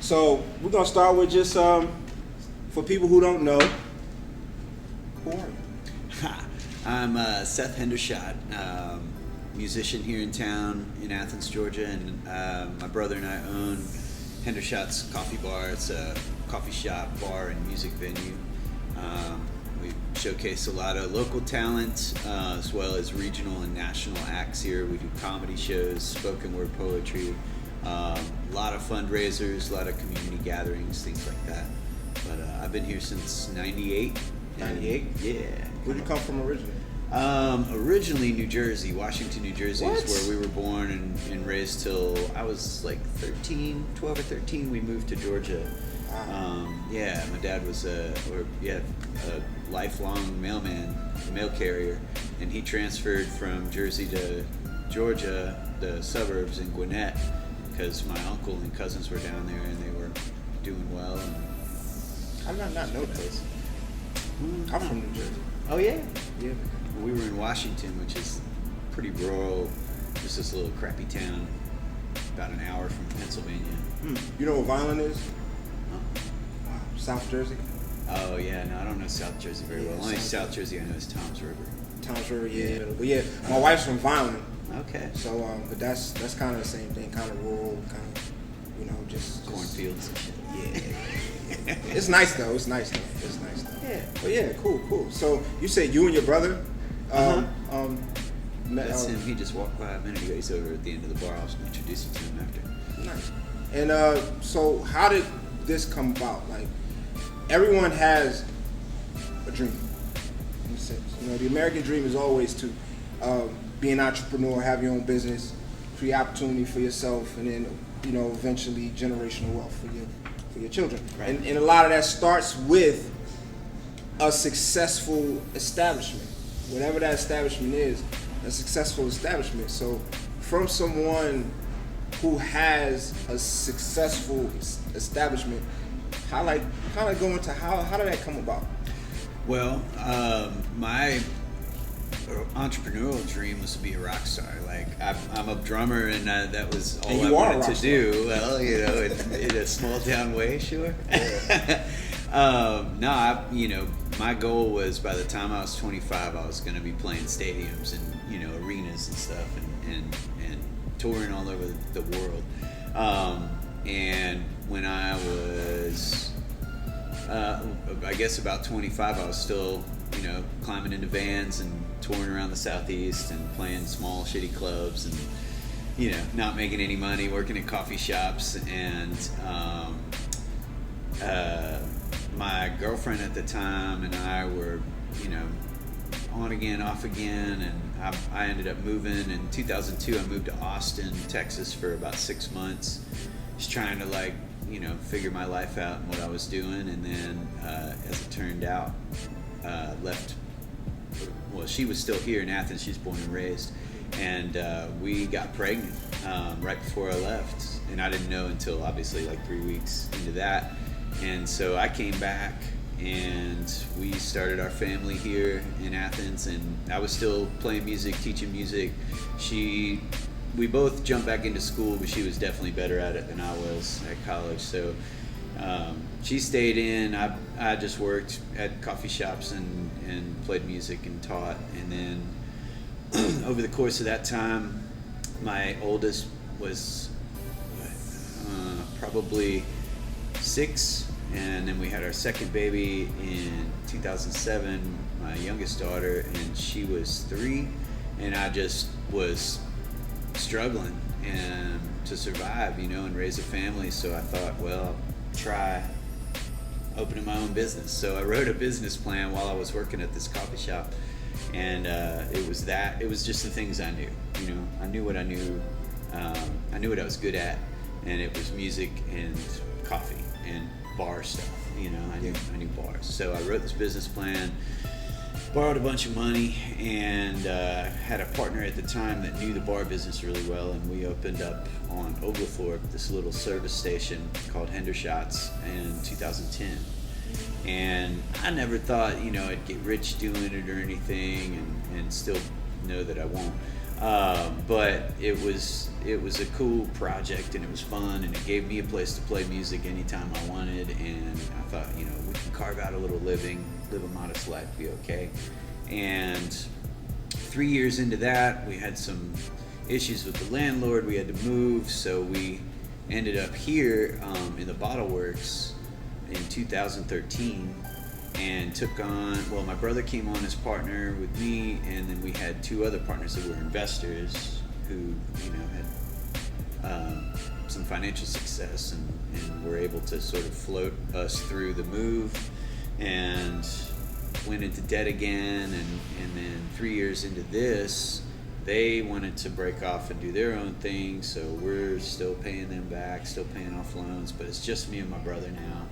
So we're gonna start with just for people who don't know, who are you? I'm Seth Hendershot, musician here in town in Athens, Georgia, and my brother and I own Hendershot's Coffee Bar. It's a coffee shop, bar, and music venue. We showcase a lot of local talent as well as regional and national acts here. We do comedy shows, spoken word poetry, a lot of fundraisers, a lot of community gatherings, things like that. But I've been here since 98. 98? Yeah. Where'd you come from originally? Originally New Jersey, Washington, New Jersey What? is where we were born and raised till I was like 12 or 13. We moved to Georgia. Wow. Yeah, my dad was a lifelong mail carrier, and he transferred from Jersey to Georgia, the suburbs in Gwinnett, because my uncle and cousins were down there and they were doing well. And I did not know this. I'm from New Jersey. oh yeah, Yeah. we were in Washington, which is pretty rural, just this little crappy town, about an hour from Pennsylvania. You know what Violin is? Huh? Wow. South Jersey. Oh yeah, no, I don't know South Jersey very well. Yeah, Only South South Jersey I know is Tom's River. Tom's River, yeah. But yeah, my wife's from Violin. Okay. So, but that's kind of the same thing, kind of rural, kind of, just Cornfields and shit. Yeah. It's nice though. It's nice. Yeah. But yeah, cool. So you said you and your brother, met, That's him. He just walked by a minute ago. He's over at the end of the bar. I was going to introduce you to him after. Nice. And so how did this come about? Like, everyone has a dream. In a sense, the American dream is always to be an entrepreneur, have your own business, create opportunity for yourself, and then eventually generational wealth for your children. Right. And a lot of that starts with a successful establishment, whatever that establishment is, a successful establishment. So from someone who has a successful establishment, how did that come about? Well, my entrepreneurial dream was to be a rock star. Like, I'm a drummer, and that was all I wanted to do. Well, in a small town way, sure. My goal was by the time I was 25, I was going to be playing stadiums and arenas and stuff, and touring all over the world. And when I was, I guess about 25, I was still climbing into vans and touring around the Southeast and playing small shitty clubs and not making any money, working at coffee shops. And my girlfriend at the time and I were on again, off again, and I ended up moving in 2002. I moved to Austin, Texas for about 6 months, just trying to figure my life out and what I was doing. And then as it turned out, left. Well, she was still here in Athens. She's born and raised, and we got pregnant right before I left, and I didn't know until obviously like 3 weeks into that. And so I came back, and we started our family here in Athens, and I was still playing music, teaching music. We both jumped back into school, but she was definitely better at it than I was at college. So she stayed in. I just worked at coffee shops and played music and taught. And then over the course of that time, my oldest was probably 6, and then we had our second baby in 2007, my youngest daughter, and she was 3, and I just was struggling and to survive, and raise a family. So I thought, well, try opening my own business. So I wrote a business plan while I was working at this coffee shop, and it was just the things I knew. I knew what I knew. I knew what I was good at, and it was music and coffee and bar stuff. I knew bars. So I wrote this business plan, borrowed a bunch of money, and had a partner at the time that knew the bar business really well, and we opened up on Oglethorpe this little service station called Hendershot's in 2010. And I never thought I'd get rich doing it or anything, and still know that I won't. But it was a cool project, and it was fun, and it gave me a place to play music anytime I wanted. And I thought, we can carve out a little living, live a modest life, be okay. And 3 years into that, we had some issues with the landlord. We had to move, so we ended up here in the Bottle Works in 2013, and took on, my brother came on as partner with me, and then we had 2 other partners that were investors who had some financial success and were able to sort of float us through the move, and went into debt again, and then 3 years into this, they wanted to break off and do their own thing, so we're still paying them back, still paying off loans, but it's just me and my brother now.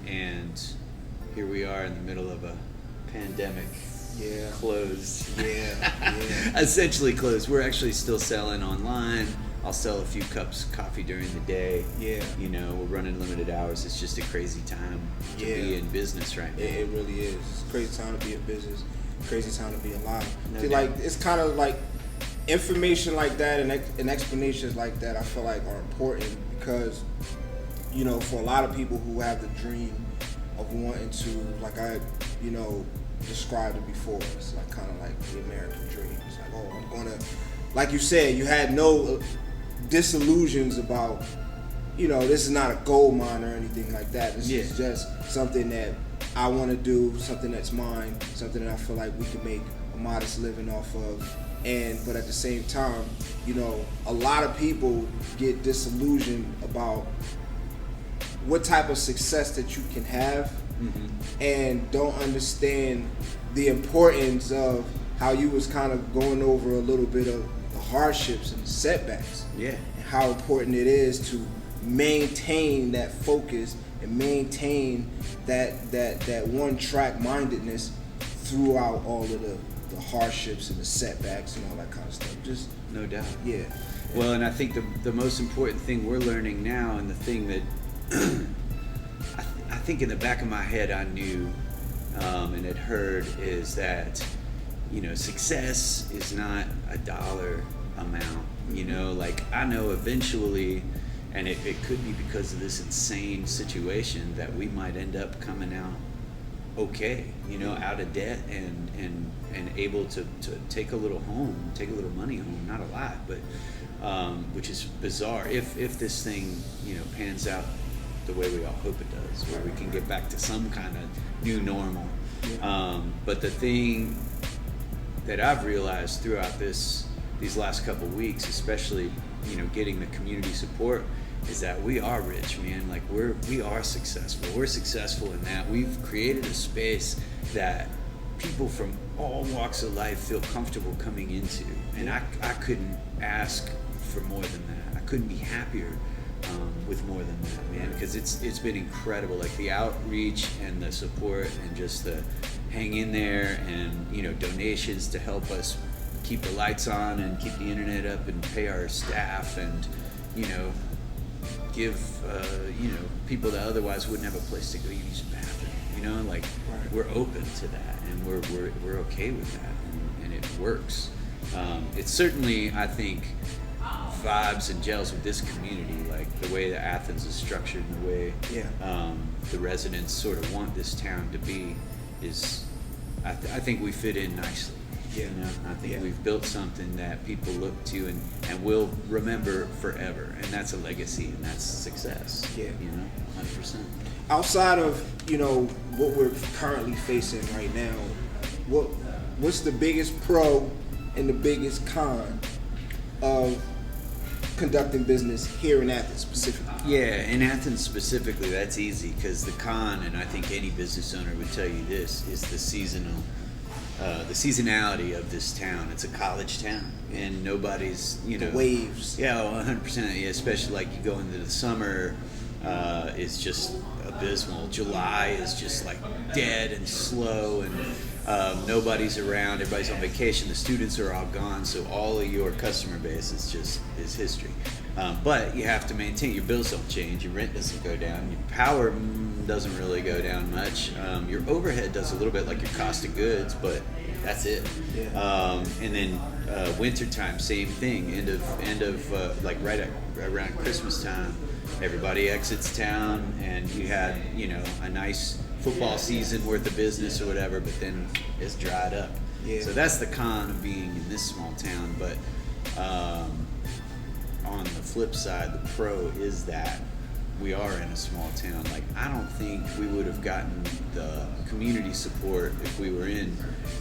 And here we are in the middle of a pandemic. Yeah. Closed. Yeah. Essentially closed. We're actually still selling online. I'll sell a few cups of coffee during the day. Yeah. We're running limited hours. It's just a crazy time to be in business right now. It really is. It's a crazy time to be in business. Crazy time to be alive. No See, doubt. like, it's kind of like information like that and explanations like that, I feel like are important because, for a lot of people who have the dream of wanting to, like I, described it before, it's like kind of like the American dream. It's like, oh, I'm gonna, like you said, you had no disillusions about, this is not a gold mine or anything like that. This is just something that I want to do, something that's mine, something that I feel like we can make a modest living off of. But at the same time, a lot of people get disillusioned about what type of success that you can have, and don't understand the importance of how you was kind of going over a little bit of the hardships and setbacks. Yeah. And how important it is to maintain that focus and maintain that one track mindedness throughout all of the hardships and the setbacks and all that kind of stuff. Just no doubt. Yeah. Well, and I think the most important thing we're learning now, and the thing that I think in the back of my head I knew and had heard, is that success is not a dollar amount. Like, I know eventually, and it could be because of this insane situation, that we might end up coming out okay, out of debt and able to take a little money home, not a lot, but which is bizarre if this thing pans out the way we all hope it does, where we can get back to some kind of new normal. But the thing that I've realized throughout these last couple of weeks, especially getting the community support, is that we are rich, man. Like, we are successful. We're successful in that we've created a space that people from all walks of life feel comfortable coming into, and I couldn't ask for more than that. I couldn't be happier with more than that, man, because it's been incredible. Like, the outreach and the support and just the hang in there, and donations to help us keep the lights on and keep the internet up and pay our staff, and give people that otherwise wouldn't have a place to go use the bathroom. Like, we're open to that, and we're okay with that, and it works. It's certainly, I think, vibes and gels with this community, like the way that Athens is structured and the way the residents sort of want this town to be is, I think we fit in nicely. I think we've built something that people look to and will remember forever, and that's a legacy, and that's success. 100%. Outside of what we're currently facing right now, what's the biggest pro and the biggest con of conducting business here in Athens specifically? Yeah, in Athens specifically, that's easy, because the con, and I think any business owner would tell you this, is the seasonality of this town. It's a college town, and nobody's, The waves. Yeah, 100%. Yeah, especially like you go into the summer, is just abysmal. July is just like dead and slow, and nobody's around. Everybody's on vacation. The students are all gone, so all of your customer base is history. But you have to maintain, your bills don't change, your rent doesn't go down, your power doesn't really go down much. Your overhead does a little bit, like your cost of goods, but that's it. Yeah. And then wintertime, same thing. End of like around Christmas time, everybody exits town, and you had a nice football season worth of business or whatever, but then it's dried up. Yeah. So that's the con of being in this small town. But on the flip side, the pro is that we are in a small town. Like, I don't think we would have gotten the community support if we were in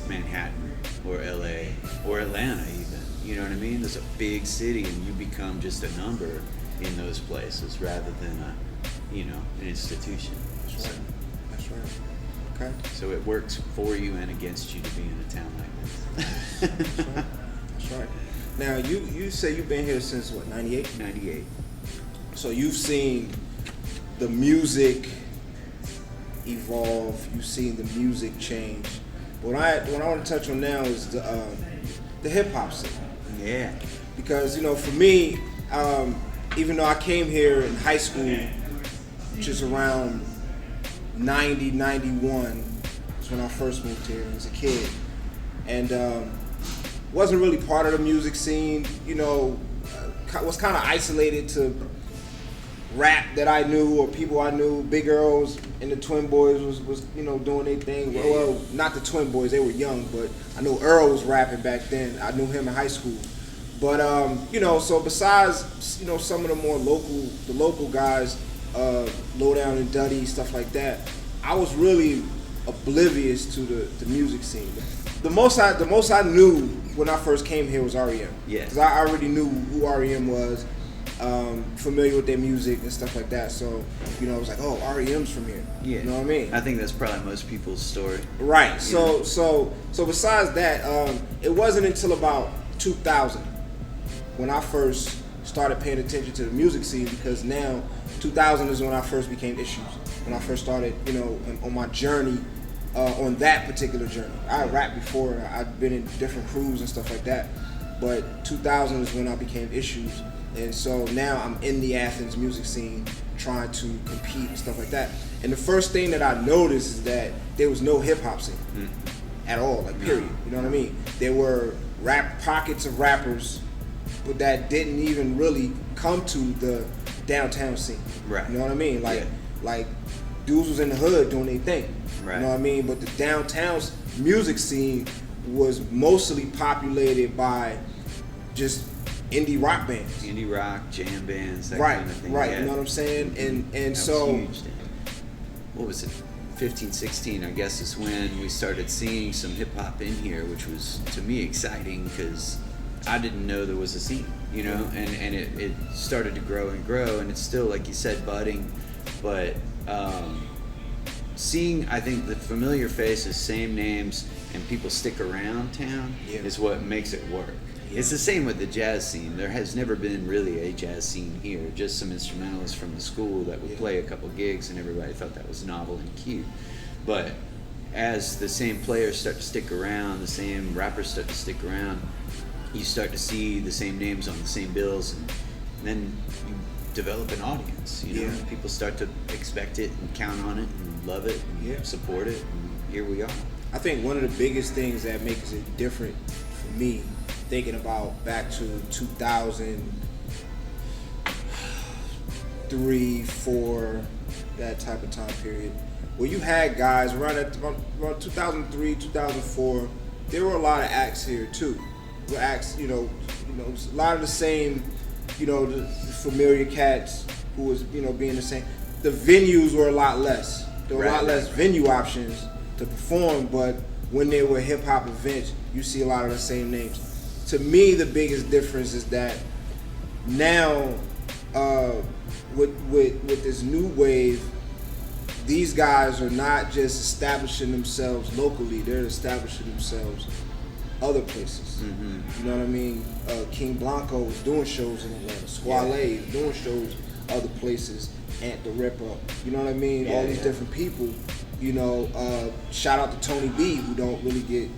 Manhattan or LA or Atlanta even. You know what I mean? There's a big city and you become just a number in those places rather than an institution. That's right. That's right. Okay. So it works for you and against you to be in a town like this. That's right. That's right. Now, you say you've been here since what, 98? 98. So you've seen the music evolve, you've seen the music change. What I want to touch on now is the hip-hop scene. Yeah. Because, for me, even though I came here in high school, which is around 90, 91, is when I first moved here as a kid. And wasn't really part of the music scene, was kind of isolated to rap that I knew or people I knew. Big Earls and the Twin Boys was doing their thing. Well, not the Twin Boys, they were young, but I know Earl was rapping back then. I knew him in high school. But so besides some of the more local guys, Lowdown and Duddy, stuff like that, I was really oblivious to the music scene. The most I knew when I first came here was R.E.M. Yeah. Because I already knew who R.E.M. was, familiar with their music and stuff like that. So, I was like, oh, R.E.M.'s from here. Yeah. You know what I mean? I think that's probably most people's story. Right. So besides that, it wasn't until about 2000 when I first started paying attention to the music scene, because now 2000 is when I first became Ishues. When I first started, on my journey. On that particular journey. I had rapped before, I'd been in different crews and stuff like that, but 2000 is when I became Ishues, and so now I'm in the Athens music scene trying to compete and stuff like that. And the first thing that I noticed is that there was no hip-hop scene at all, like period, you know what I mean? There were pockets of rappers, but that didn't even really come to the downtown scene. Right. You know what I mean? Like dudes was in the hood doing their thing. Right. You know what I mean? But the downtown's music scene was mostly populated by just indie rock bands. Indie rock, jam bands, that Right, kind of thing. right. Yeah. You know what I'm saying? And That so was huge then. What was it? 15, 16, I guess, is when we started seeing some hip hop in here, which was to me exciting because I didn't know there was a scene, and it started to grow and grow, and it's still, like you said, budding, but seeing, I think, the familiar faces, same names, and people stick around town is what makes it work. Yeah. It's the same with the jazz scene. There has never been really a jazz scene here, just some instrumentalists from the school that would play a couple gigs, and everybody thought that was novel and cute. But as the same players start to stick around, the same rappers start to stick around, you start to see the same names on the same bills, and then you develop an audience. People start to expect it and count on it and love it and support it, and here we are. I think one of the biggest things that makes it different for me, thinking about back to 2003, 4, that type of time period, where you had guys around 2003, 2004, there were a lot of acts here too. Acts, a lot of the same, the familiar cats who was, being the same. The venues were a lot less. There were a lot less venue options to perform, but when there were hip hop events, you see a lot of the same names. To me, the biggest difference is that now, with this new wave, these guys are not just establishing themselves locally; they're establishing themselves other places. Mm-hmm. You know what I mean? King Blanco was doing shows in Atlanta. Squale is doing shows other places. Ant the Ripper. You know what I mean? All these different people. Shout out to Tony B, who don't really get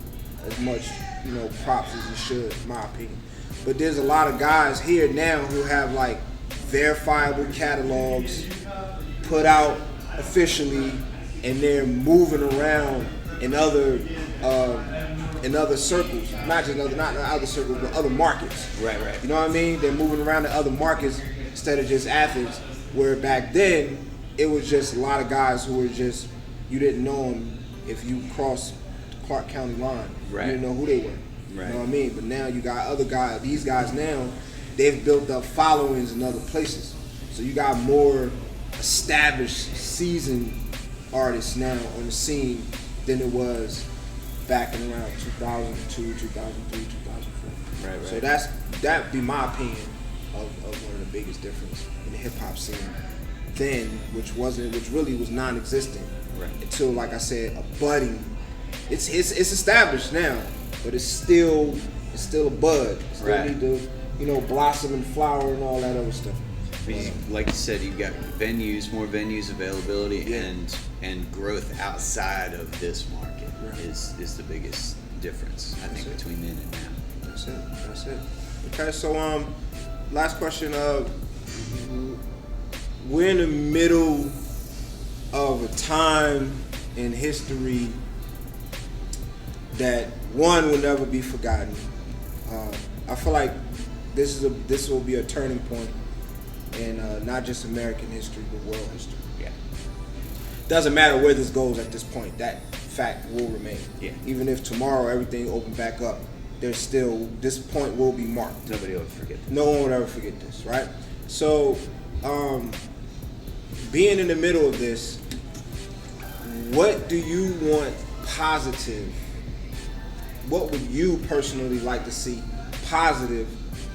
as much, props as he should, in my opinion. But there's a lot of guys here now who have like verifiable catalogs put out officially, and they're moving around in other circles, not other circles, but other markets. Right. You know what I mean? They're moving around to other markets instead of just Athens, where back then it was just a lot of guys who were just, you didn't know them if you crossed the Clark County line. Right. You didn't know who they were. Right. You know what I mean? But now you got other guys. These guys now, they've built up followings in other places. So you got more established, seasoned artists now on the scene than it was back in around 2002, 2003, 2004. Right. So that'd be my opinion of one of the biggest difference in the hip hop scene then, which really was non-existent. Right. Until, like I said, a budding. It's established now, but it's still a bud. Still need to, blossom and flower and all that other stuff. Like you said, you've got more venues availability, and growth outside of this market is the biggest difference, I think, between then and now. That's it. Okay, so last question. We're in the middle of a time in history that one will never be forgotten. I feel like this will be a turning point in not just American history, but world history. Yeah. Doesn't matter where this goes at this point. That fact will remain. Yeah. Even if tomorrow everything opened back up, this point will be marked. Nobody will forget this. No one would ever forget this, right? So, being in the middle of this, what do you want positive? What would you personally like to see positive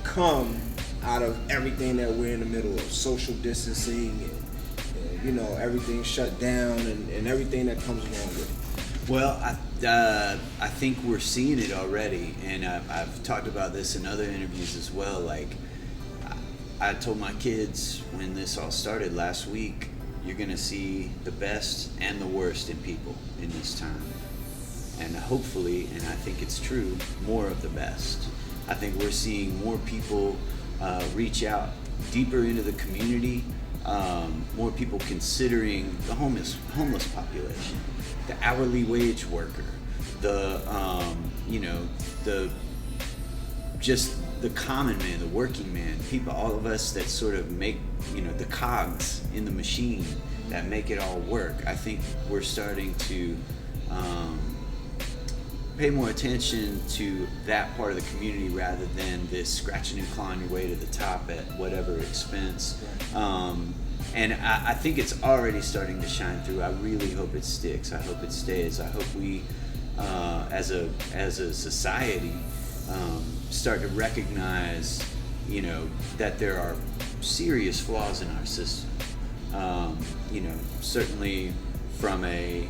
come out of everything that we're in the middle of? Social distancing and everything shut down and everything that comes along with it. Well, I think we're seeing it already, and I've talked about this in other interviews as well. Like, I told my kids when this all started last week, you're going to see the best and the worst in people in this time. And hopefully, and I think it's true, more of the best. I think we're seeing more people reach out deeper into the community, more people considering the homeless population, the hourly wage worker, the common man, the working man, people, all of us that sort of make, the cogs in the machine that make it all work. I think we're starting to pay more attention to that part of the community rather than this scratching and clawing your way to the top at whatever expense. And I think it's already starting to shine through. I really hope it sticks. I hope it stays. I hope we, as a society, start to recognize, that there are serious flaws in our system. Certainly from a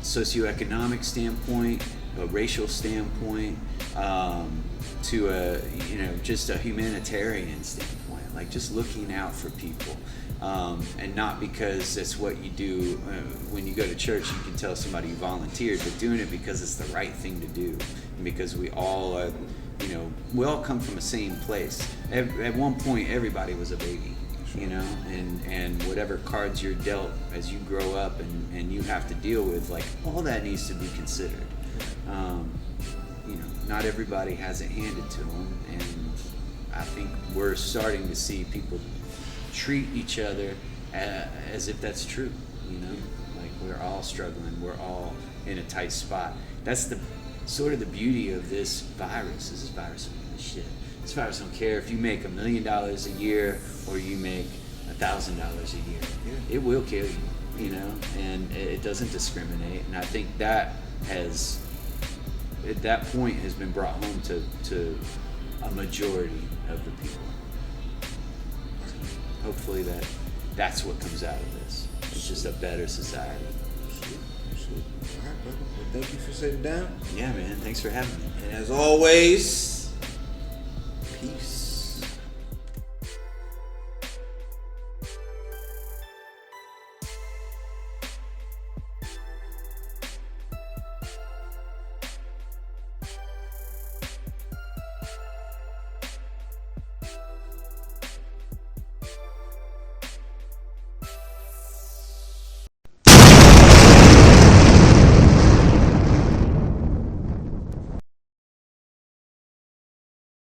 socioeconomic standpoint, a racial standpoint, to a just a humanitarian standpoint, like just looking out for people, and not because it's what you do when you go to church. You can tell somebody you volunteered, but doing it because it's the right thing to do, and because we all are, we all come from the same place. At one point, everybody was a baby. And whatever cards you're dealt as you grow up and you have to deal with, like, all that needs to be considered. Not everybody has it handed to them, and I think we're starting to see people treat each other as if that's true. Like, we're all struggling, we're all in a tight spot. That's the sort of the beauty of this virus. This virus don't give a shit. This virus don't care if you make $1 million a year or you make $1,000 a year. It will kill you, and it doesn't discriminate. And I think that has, at that point, has been brought home to a majority of the people. Hopefully that's what comes out of this. It's just a better society. Absolutely. All right, brother. Well, thank you for sitting down. Yeah, man. Thanks for having me. And as always, peace.